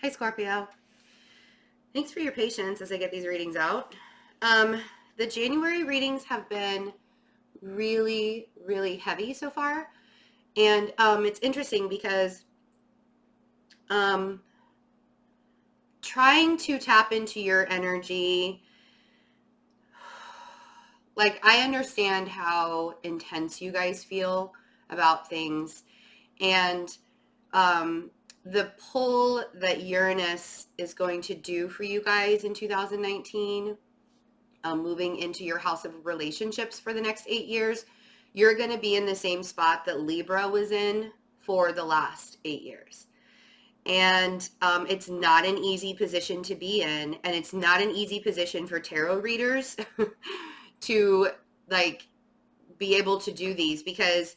Hi, Scorpio. Thanks for your patience as I get these readings out. The January readings have been really, really heavy so far. And it's interesting because trying to tap into your energy, like I understand how intense you guys feel about things. And the pull that Uranus is going to do for you guys in 2019, moving into your house of relationships for the next 8 years, you're going to be in the same spot that Libra was in for the last 8 years. And it's not an easy position to be in. And it's not an easy position for tarot readers to like be able to do these, because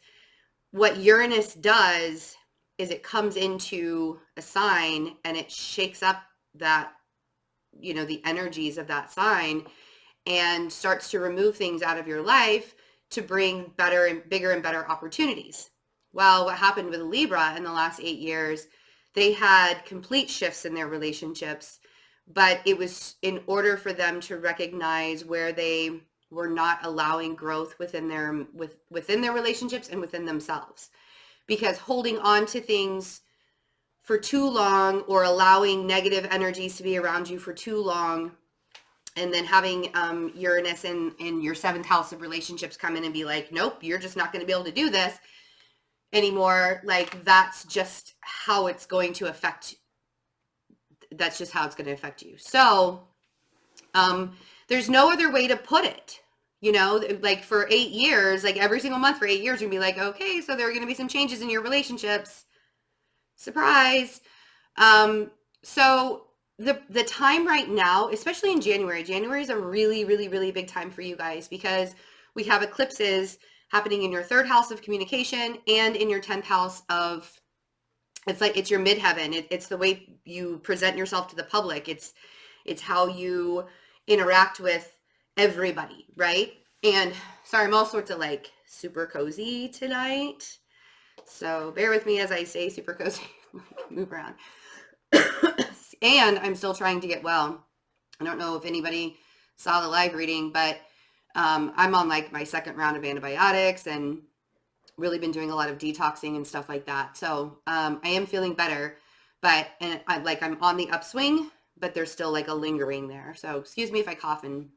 what Uranus does is it comes into a sign and it shakes up that, the energies of that sign and starts to remove things out of your life to bring better and bigger and better opportunities. Well, what happened with Libra in the last 8 years, they had complete shifts in their relationships, but it was in order for them to recognize where they were not allowing growth within their relationships and within themselves. Because holding on to things for too long or allowing negative energies to be around you for too long, and then having Uranus in your 7th house of relationships come in and be like, nope, you're just not going to be able to do this anymore. Like, that's just how it's going to affect. That's just how it's going to affect you. So there's no other way to put it. Like for 8 years, like every single month for 8 years, you'd be like, okay, so there are going to be some changes in your relationships. Surprise. So the time right now, especially in January is a really, really, really big time for you guys, because we have eclipses happening in your 3rd house of communication and in your 10th house of, it's your midheaven. It's the way you present yourself to the public. It's how you interact with everybody, right? And sorry, I'm all sorts of like super cozy tonight, so bear with me as I say super cozy. Move around. And I'm still trying to get well. I don't know if anybody saw the live reading, but I'm on like my 2nd round of antibiotics and really been doing a lot of detoxing and stuff like that. So I am feeling better, but I'm on the upswing, but there's still like a lingering there. So excuse me if I cough and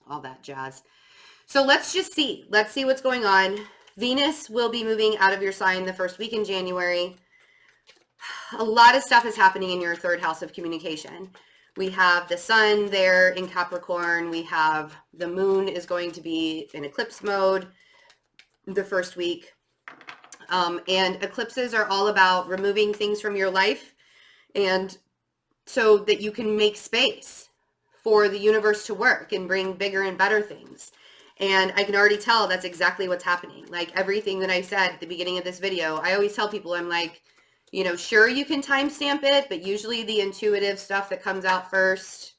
all that jazz. So let's see what's going on. Venus will be moving out of your sign the first week in January. A lot of stuff is happening in your 3rd house of communication. We have the sun there in Capricorn. We have the moon is going to be in eclipse mode the first week. And eclipses are all about removing things from your life, and so that you can make space for the universe to work and bring bigger and better things. And I can already tell that's exactly what's happening. Like everything that I said at the beginning of this video, I always tell people, I'm like, sure, you can timestamp it, but usually the intuitive stuff that comes out first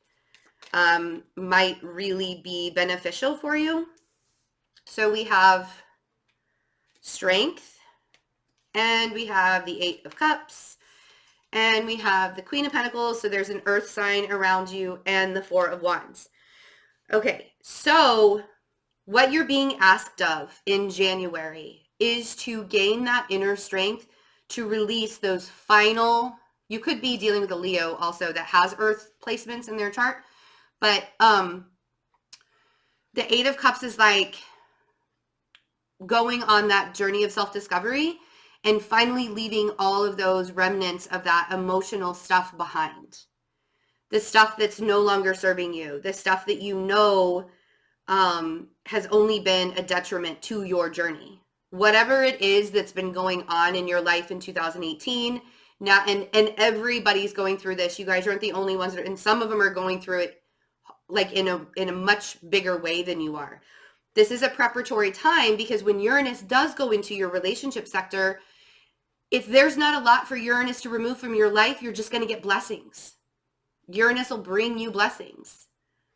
might really be beneficial for you. So we have strength, and we have the 8 of Cups, and we have the Queen of Pentacles. So there's an earth sign around you, and the 4 of Wands. Okay, so what you're being asked of in January is to gain that inner strength to release those final, you could be dealing with a Leo also that has earth placements in their chart, but the 8 of Cups is like going on that journey of self-discovery and finally leaving all of those remnants of that emotional stuff behind. The stuff that's no longer serving you, the stuff that has only been a detriment to your journey. Whatever it is that's been going on in your life in 2018 now, and everybody's going through this. You guys aren't the only ones, and some of them are going through it like in a much bigger way than you are. This is a preparatory time, because when Uranus does go into your relationship sector, if there's not a lot for Uranus to remove from your life, you're just going to get blessings. Uranus will bring you blessings,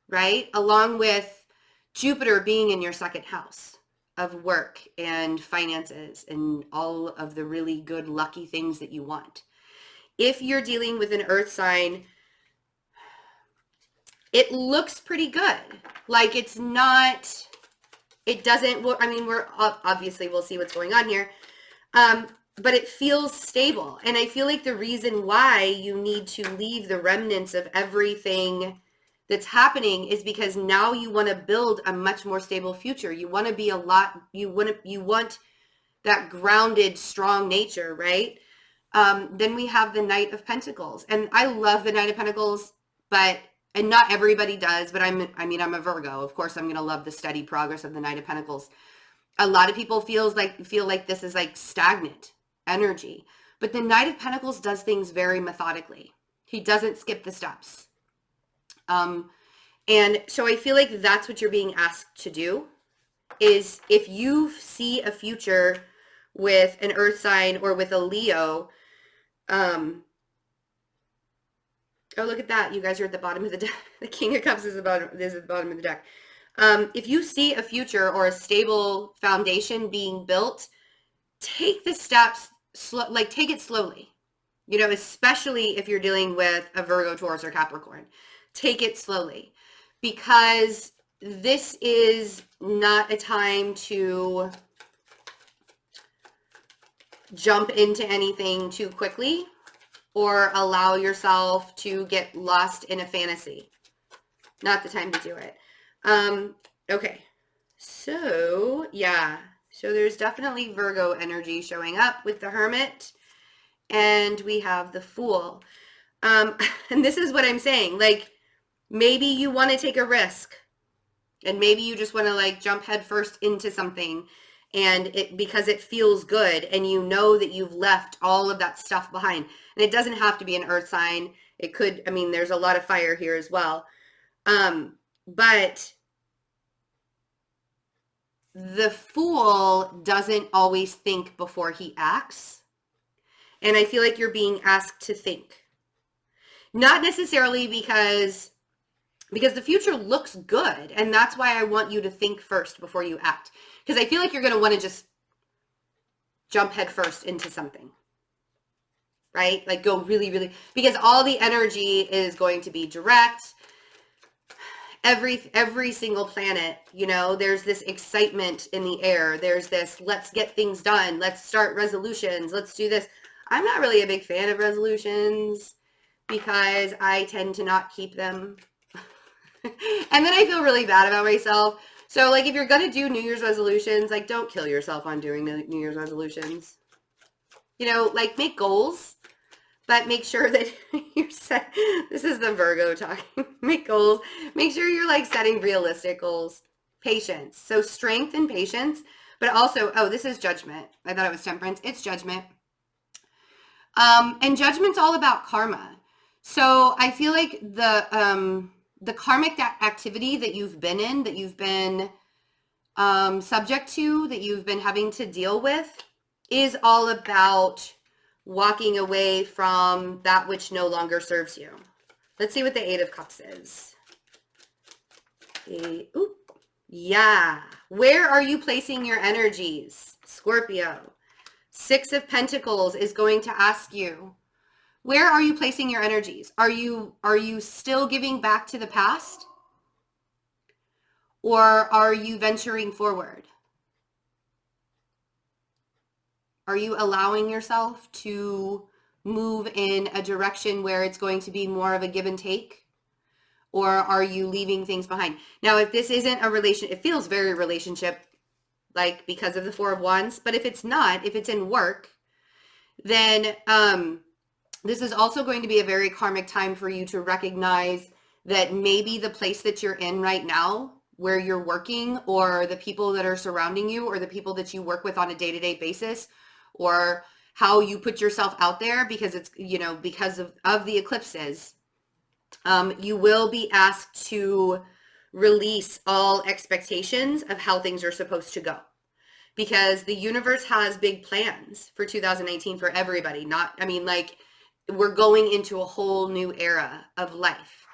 right? Along with Jupiter being in your 2nd house of work and finances and all of the really good, lucky things that you want. if you're dealing with an earth sign, it looks pretty good. Like it's not, it doesn't, I mean, we're obviously, we'll see what's going on here. But it feels stable. And I feel like the reason why you need to leave the remnants of everything that's happening is because now you want to build a much more stable future. You want to be you want that grounded, strong nature, right? Then we have the Knight of Pentacles. And I love the Knight of Pentacles, and not everybody does, but I'm a Virgo. Of course, I'm going to love the steady progress of the Knight of Pentacles. A lot of people feel like this is like stagnant energy, but the Knight of Pentacles does things very methodically. He doesn't skip the steps. And so I feel like that's what you're being asked to do, is if you see a future with an earth sign or with a Leo, oh, look at that. You guys are at the bottom of the deck. The King of Cups is at the bottom of the deck. If you see a future or a stable foundation being built, take the steps, take it slowly. You know, especially if you're dealing with a Virgo, Taurus, or Capricorn. Take it slowly, because this is not a time to jump into anything too quickly or allow yourself to get lost in a fantasy. Not the time to do it. Okay. So, yeah. So there's definitely Virgo energy showing up with the Hermit. And we have the Fool. And this is what I'm saying. Like, maybe you want to take a risk. And maybe you just want to like jump headfirst into something. And because it feels good. And you know that you've left all of that stuff behind. And it doesn't have to be an earth sign. It could, I mean, there's a lot of fire here as well. But the Fool doesn't always think before he acts. And I feel like you're being asked to think. Not necessarily because the future looks good. And that's why I want you to think first before you act. Because I feel like you're going to want to just jump head first into something. Right? Like go really, really, because all the energy is going to be direct. Every single planet, you know, there's this excitement in the air. There's this, let's get things done. Let's start resolutions. Let's do this. I'm not really a big fan of resolutions because I tend to not keep them. And then I feel really bad about myself. So like if you're going to do New Year's resolutions, like don't kill yourself on doing the New Year's resolutions. You know, like make goals. But make sure that you're set. This is the Virgo talking. Make goals. Make sure you're like setting realistic goals. Patience. So strength and patience. But also, oh, this is Judgment. I thought it was Temperance. It's Judgment. And Judgment's all about karma. So I feel like the karmic activity that you've been in, that you've been subject to, that you've been having to deal with, is all about walking away from that which no longer serves you. Let's see what the Eight of Cups is. Yeah. Where are you placing your energies, Scorpio? Six of Pentacles is going to ask you, where are you placing your energies? Are you still giving back to the past? Or are you venturing forward? Are you allowing yourself to move in a direction where it's going to be more of a give and take? Or are you leaving things behind? Now, if this isn't a relationship, it feels very relationship, like because of the Four of Wands. But if it's not, if it's in work, then this is also going to be a very karmic time for you to recognize that maybe the place that you're in right now, where you're working, or the people that are surrounding you, or the people that you work with on a day-to-day basis, or how you put yourself out there, because it's, you know, because of the eclipses, you will be asked to release all expectations of how things are supposed to go, because the universe has big plans for 2019 for everybody. Like we're going into a whole new era of life.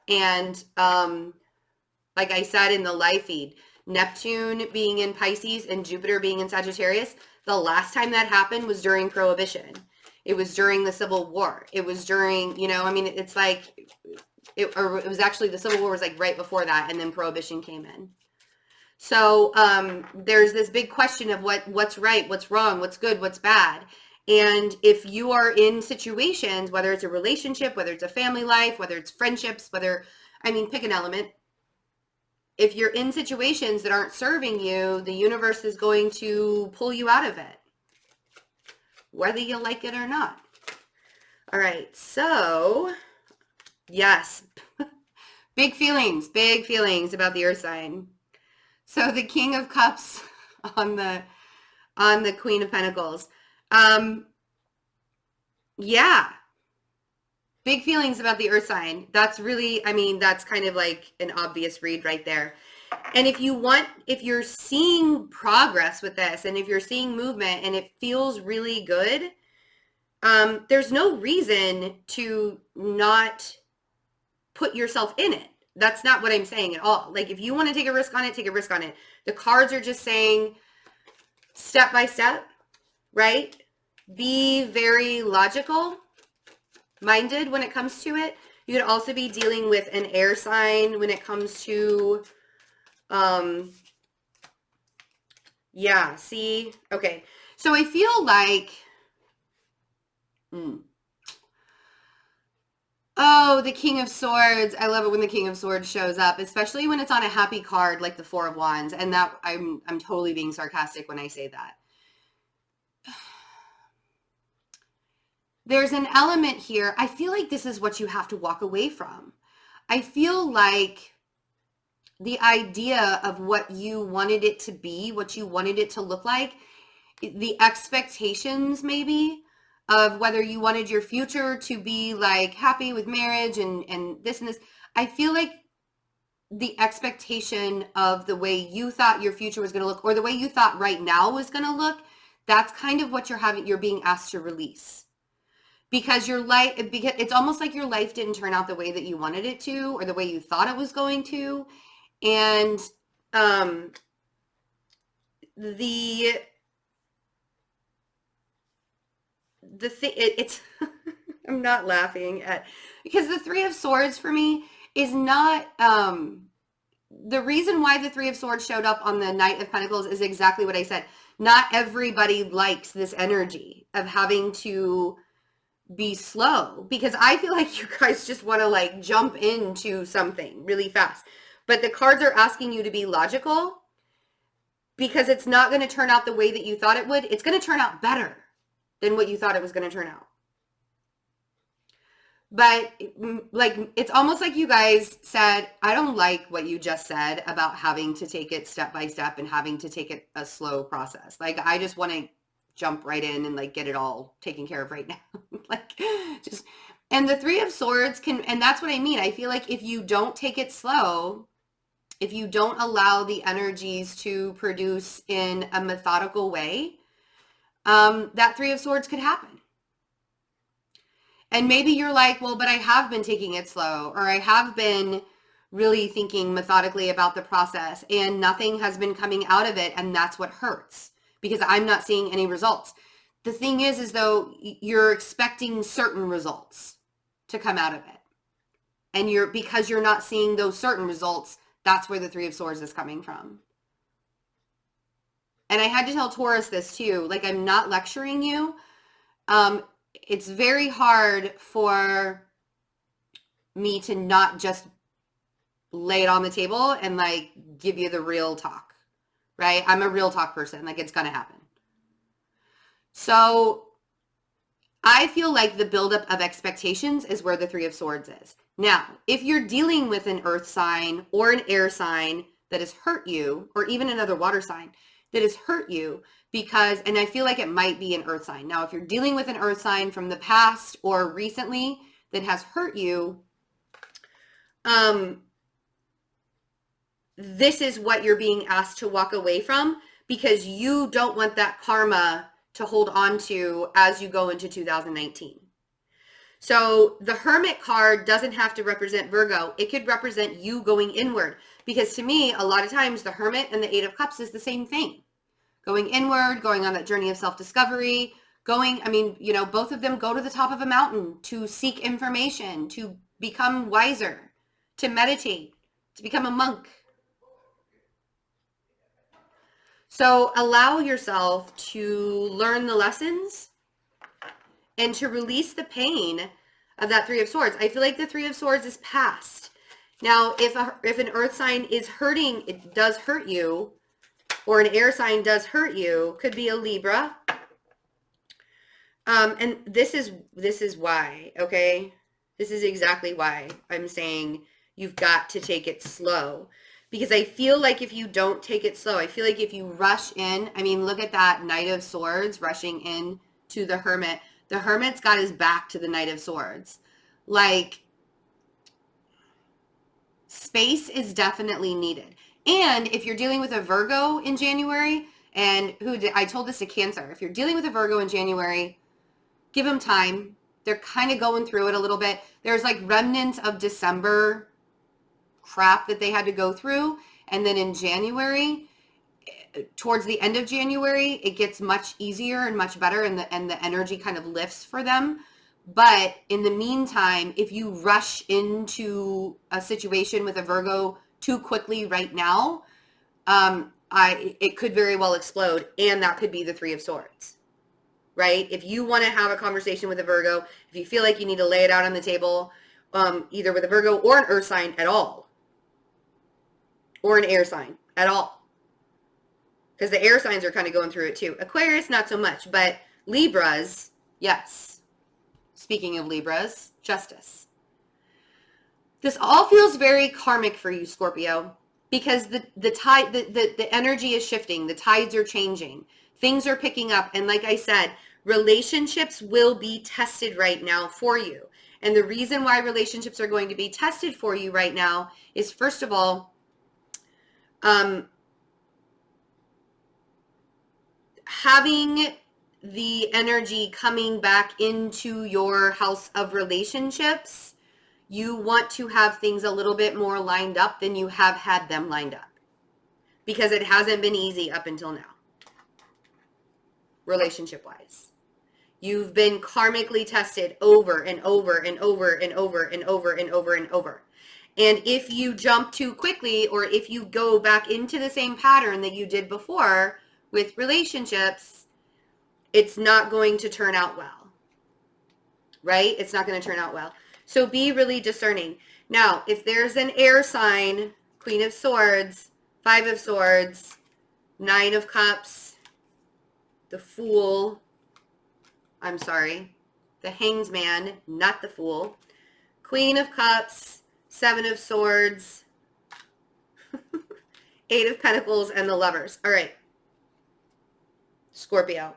And like I said in the live feed, Neptune being in Pisces and Jupiter being in Sagittarius, the last time that happened was during Prohibition. It was during the Civil War. It was during, you know, I mean, it's like, it was actually, the Civil War was like right before that, and then Prohibition came in. So there's this big question of what's right, what's wrong, what's good, what's bad. And if you are in situations, whether it's a relationship, whether it's a family life, whether it's friendships, pick an element. If you're in situations that aren't serving you, the universe is going to pull you out of it, whether you like it or not. All right, so yes, big feelings about the Earth sign. So the King of Cups on the Queen of Pentacles. Yeah, big feelings about the Earth sign. That's really, that's kind of like an obvious read right there. And if you're seeing progress with this, and if you're seeing movement and it feels really good, there's no reason to not put yourself in it. That's not what I'm saying at all. Like, if you want to take a risk on it, take a risk on it. The cards are just saying step by step, right? Be very logical minded when it comes to it. You could also be dealing with an air sign when it comes to, yeah, see? Okay. So I feel like, oh, the King of Swords. I love it when the King of Swords shows up, especially when it's on a happy card like the Four of Wands. And that I'm totally being sarcastic when I say that. There's an element here. I feel like this is what you have to walk away from. I feel like the idea of what you wanted it to be, what you wanted it to look like, the expectations maybe of whether you wanted your future to be like happy with marriage and this and this. I feel like the expectation of the way you thought your future was going to look, or the way you thought right now was going to look, that's kind of what you're being asked to release. Because it's almost like your life didn't turn out the way that you wanted it to, or the way you thought it was going to. And the thing, it's I'm not laughing at, because the Three of Swords for me is not the reason why the Three of Swords showed up on the Knight of Pentacles is exactly what I said. Not everybody likes this energy of having to be slow, because I feel like you guys just want to like jump into something really fast. But the cards are asking you to be logical, because it's not going to turn out the way that you thought it would. It's going to turn out better than what you thought it was going to turn out. But like, it's almost like you guys said, I don't like what you just said about having to take it step by step and having to take it a slow process. Like, I just want to jump right in and like get it all taken care of right now. Like, just, and the Three of Swords and that's what I mean. I feel like if you don't take it slow, if you don't allow the energies to produce in a methodical way, that Three of Swords could happen. And maybe you're like, well, but I have been taking it slow, or I have been really thinking methodically about the process and nothing has been coming out of it. And that's what hurts, because I'm not seeing any results. The thing is though, you're expecting certain results to come out of it. And because you're not seeing those certain results, that's where the Three of Swords is coming from. And I had to tell Taurus this too. Like, I'm not lecturing you. It's very hard for me to not just lay it on the table and like give you the real talk, right? I'm a real talk person. Like, it's going to happen. So I feel like the buildup of expectations is where the Three of Swords is. Now, if you're dealing with an earth sign or an air sign that has hurt you, or even another water sign that has hurt you, and I feel like it might be an earth sign. Now, if you're dealing with an earth sign from the past or recently that has hurt you, this is what you're being asked to walk away from, because you don't want that karma to hold on to as you go into 2019. So the Hermit card doesn't have to represent Virgo. It could represent you going inward, because to me, a lot of times the Hermit and the Eight of Cups is the same thing. Going inward, going on that journey of self-discovery, Going, I mean, you know, both of them go to the top of a mountain to seek information, to become wiser, to meditate, to become a monk. So allow yourself to learn the lessons and to release the pain of that Three of Swords. I feel like the Three of Swords is past. Now, if an earth sign is hurting, it does hurt you, or an air sign does hurt you, could be a Libra. And this is why, okay? This is exactly why I'm saying you've got to take it slow. Because I feel like if you don't take it slow, I feel like if you rush in, I mean, look at that Knight of Swords rushing in to the Hermit. The Hermit's got his back to the Knight of Swords. Like, space is definitely needed. And if you're dealing with a Virgo in January, and I told this to Cancer, if you're dealing with a Virgo in January, give them time. They're kind of going through it a little bit. There's like remnants of December crap that they had to go through. And then in January, towards the end of January, it gets much easier and much better, and the energy kind of lifts for them. But in the meantime, if you rush into a situation with a Virgo too quickly right now, it could very well explode, and that could be the Three of Swords, right? If you want to have a conversation with a Virgo, if you feel like you need to lay it out on the table, either with a Virgo or an earth sign at all, or an air sign at all, because the air signs are kind of going through it too. Aquarius, not so much, but Libras, yes. Speaking of Libras, justice. This all feels very karmic for you, Scorpio, because the energy is shifting. The tides are changing. Things are picking up. And like I said, relationships will be tested right now for you. And the reason why relationships are going to be tested for you right now is, first of all, having the energy coming back into your house of relationships, you want to have things a little bit more lined up than you have had them lined up, because it hasn't been easy up until now, relationship-wise. You've been karmically tested over and over and over and over and over and over and over. And if you jump too quickly, or if you go back into the same pattern that you did before with relationships, it's not going to turn out well, right? It's not going to turn out well. So be really discerning. Now, if there's an air sign, Queen of Swords, Five of Swords, Nine of Cups, the Fool, the Hanged Man, not the Fool, Queen of Cups, Seven of Swords, Eight of Pentacles, and the Lovers. All right, Scorpio.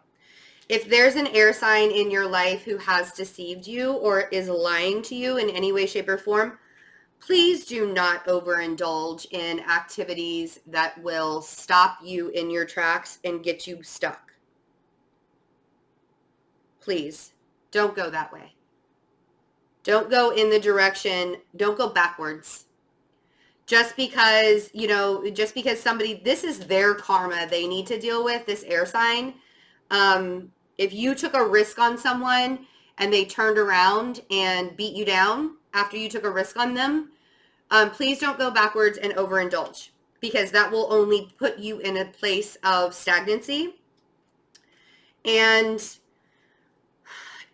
If there's an air sign in your life who has deceived you or is lying to you in any way, shape, or form, please do not overindulge in activities that will stop you in your tracks and get you stuck. Please, don't go that way. Don't go in the direction, don't go backwards. Just because somebody, this is their karma they need to deal with, this air sign. If you took a risk on someone and they turned around and beat you down after you took a risk on them, please don't go backwards and overindulge, because that will only put you in a place of stagnancy. And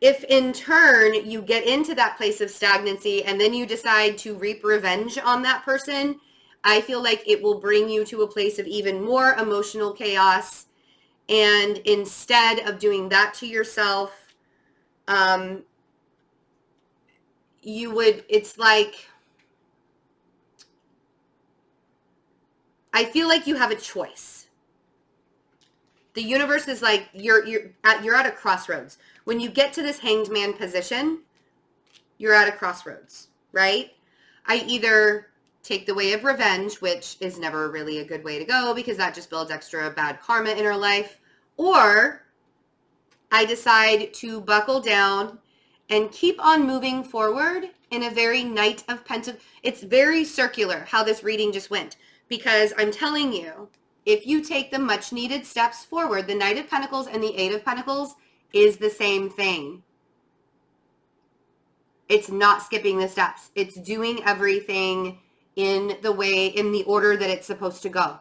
if in turn you get into that place of stagnancy and then you decide to reap revenge on that person, I feel like it will bring you to a place of even more emotional chaos. And instead of doing that to yourself, it's like, I feel like you have a choice. The universe is like, you're at a crossroads. When you get to this Hanged Man position, you're at a crossroads, right? I either take the way of revenge, which is never really a good way to go, because that just builds extra bad karma in our life, or I decide to buckle down and keep on moving forward in a very Knight of Pentacles. It's very circular how this reading just went, because I'm telling you, if you take the much needed steps forward, the Knight of Pentacles and the Eight of Pentacles is the same thing. It's not skipping the steps. It's doing everything in the order that it's supposed to go,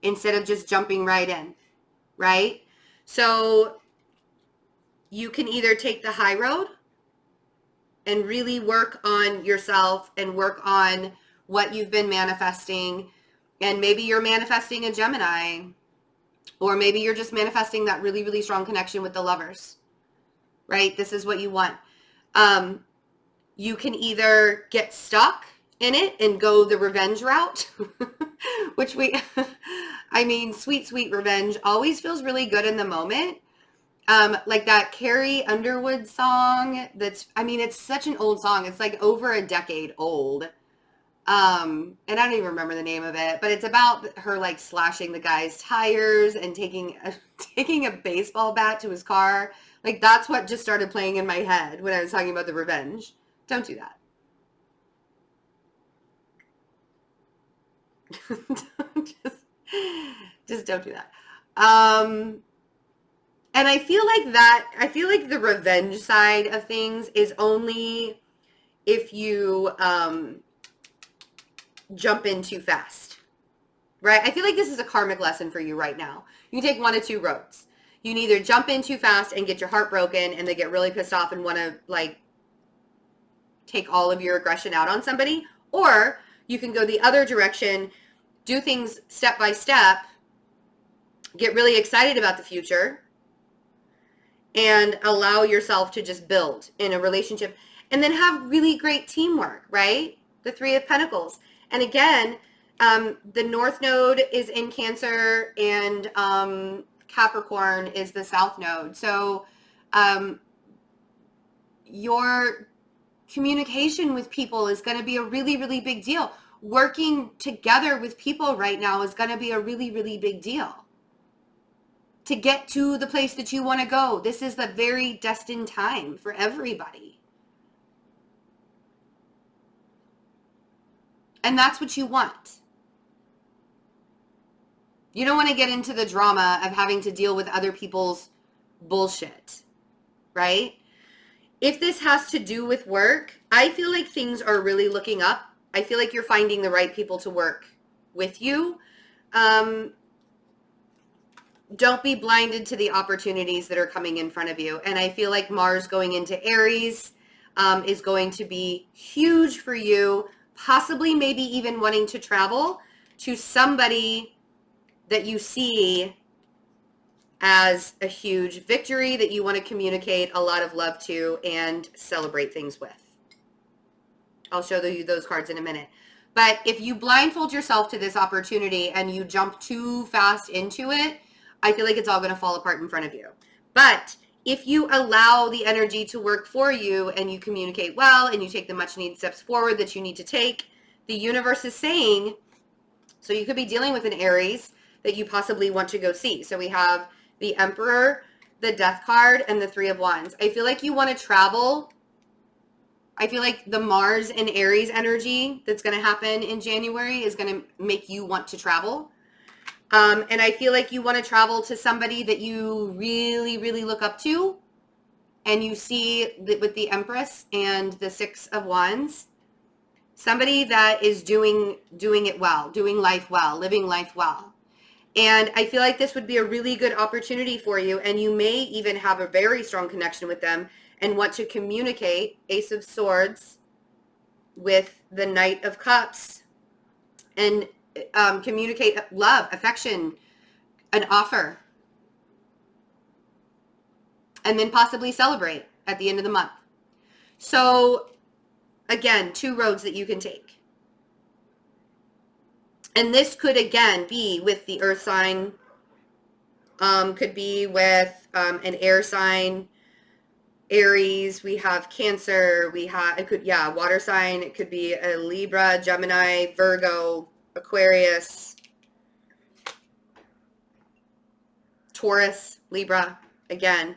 instead of just jumping right in, right? So you can either take the high road and really work on yourself and work on what you've been manifesting. And maybe you're manifesting a Gemini, or maybe you're just manifesting that really, really strong connection with the lovers, right? This is what you want. You can either get stuck in it and go the revenge route, which I mean, sweet, sweet revenge always feels really good in the moment. Like that Carrie Underwood song it's such an old song. It's like over a decade old. And I don't even remember the name of it, but it's about her like slashing the guy's tires and taking a baseball bat to his car. Like that's what just started playing in my head when I was talking about the revenge. Don't do that. just don't do that. And I feel like the revenge side of things is only if you jump in too fast, right? I feel like this is a karmic lesson for you right now. You can take one of two roads. You can either jump in too fast and get your heart broken and they get really pissed off and want to like take all of your aggression out on somebody, or you can go the other direction, do things step by step, get really excited about the future, and allow yourself to just build in a relationship and then have really great teamwork, right? The Three of Pentacles. And again, the North Node is in Cancer and Capricorn is the South Node. So your communication with people is going to be a really, really big deal. Working together with people right now is going to be a really, really big deal. To get to the place that you want to go. This is the very destined time for everybody. And that's what you want. You don't want to get into the drama of having to deal with other people's bullshit, right? If this has to do with work, I feel like things are really looking up. I feel like you're finding the right people to work with you. Don't be blinded to the opportunities that are coming in front of you. And I feel like Mars going into Aries is going to be huge for you, possibly maybe even wanting to travel to somebody that you see as a huge victory that you want to communicate a lot of love to and celebrate things with. I'll show you those cards in a minute. But if you blindfold yourself to this opportunity and you jump too fast into it, I feel like it's all going to fall apart in front of you. But if you allow the energy to work for you and you communicate well and you take the much needed steps forward that you need to take, the universe is saying, so you could be dealing with an Aries that you possibly want to go see. So we have the Emperor, the Death card, and the Three of Wands. I feel like you want to travel. I feel like the Mars and Aries energy that's going to happen in January is going to make you want to travel. And I feel like you want to travel to somebody that you really, really look up to. And you see that with the Empress and the Six of Wands, somebody that is doing it well, doing life well, living life well. And I feel like this would be a really good opportunity for you. And you may even have a very strong connection with them and want to communicate Ace of Swords with the Knight of Cups and communicate love, affection, an offer, and then possibly celebrate at the end of the month. So again, two roads that you can take. And this could again be with the earth sign, could be with an air sign, Aries, we have Cancer, water sign, it could be a Libra, Gemini, Virgo, Aquarius, Taurus, Libra, again.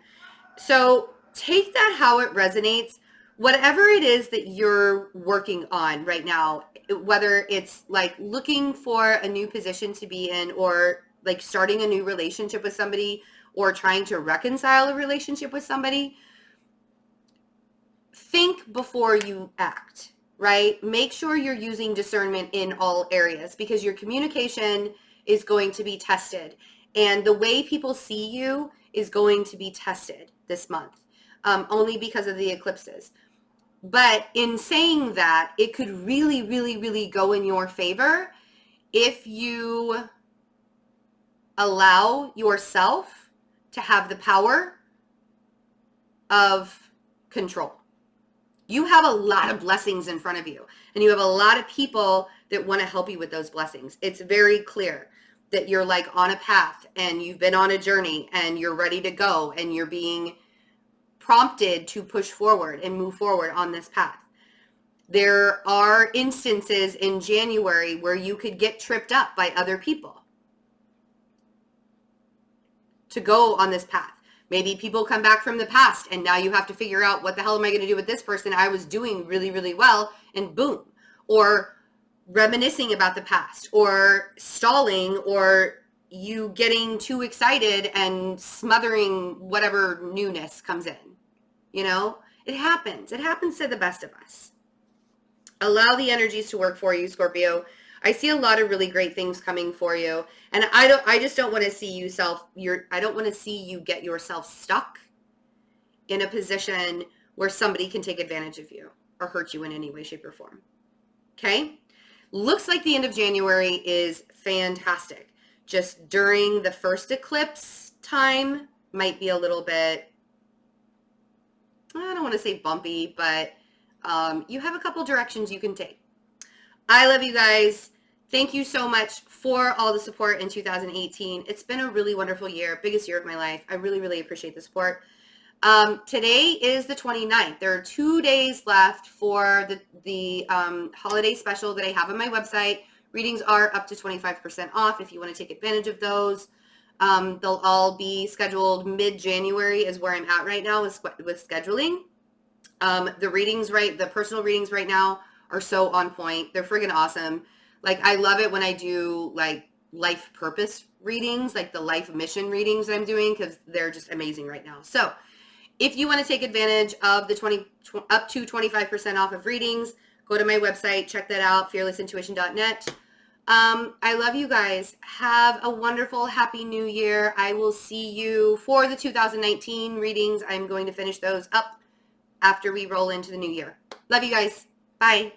So take that how it resonates. Whatever it is that you're working on right now, whether it's like looking for a new position to be in or like starting a new relationship with somebody or trying to reconcile a relationship with somebody, think before you act, right? Make sure you're using discernment in all areas, because your communication is going to be tested. And the way people see you is going to be tested this month, only because of the eclipses. But in saying that, it could really, really, really go in your favor if you allow yourself to have the power of control. You have a lot of blessings in front of you, and you have a lot of people that want to help you with those blessings. It's very clear that you're like on a path, and you've been on a journey, and you're ready to go, and you're being prompted to push forward and move forward on this path. There are instances in January where you could get tripped up by other people to go on this path. Maybe people come back from the past, and now you have to figure out, what the hell am I going to do with this person? I was doing really, really well, and boom. Or reminiscing about the past, or stalling, or you getting too excited and smothering whatever newness comes in. You know, it happens. It happens to the best of us. Allow the energies to work for you, Scorpio. I see a lot of really great things coming for you. And I just don't want to see you I don't want to see you get yourself stuck in a position where somebody can take advantage of you or hurt you in any way, shape, or form. Okay? Looks like the end of January is fantastic. Just during the first eclipse time might be a little bit, I don't want to say bumpy, but you have a couple directions you can take. I love you guys. Thank you so much for all the support in 2018. It's been a really wonderful year, biggest year of my life. I really, really appreciate the support. Today is the 29th. There are 2 days left for the holiday special that I have on my website. Readings are up to 25% off if you want to take advantage of those. They'll all be scheduled mid-January is where I'm at right now with scheduling. The personal readings right now are so on point. They're friggin' awesome. Like, I love it when I do like life purpose readings, like the life mission readings that I'm doing, because they're just amazing right now. So if you want to take advantage of the up to 25% off of readings, go to my website, check that out, fearlessintuition.net. I love you guys. Have a wonderful, happy new year. I will see you for the 2019 readings. I'm going to finish those up after we roll into the new year. Love you guys. Bye.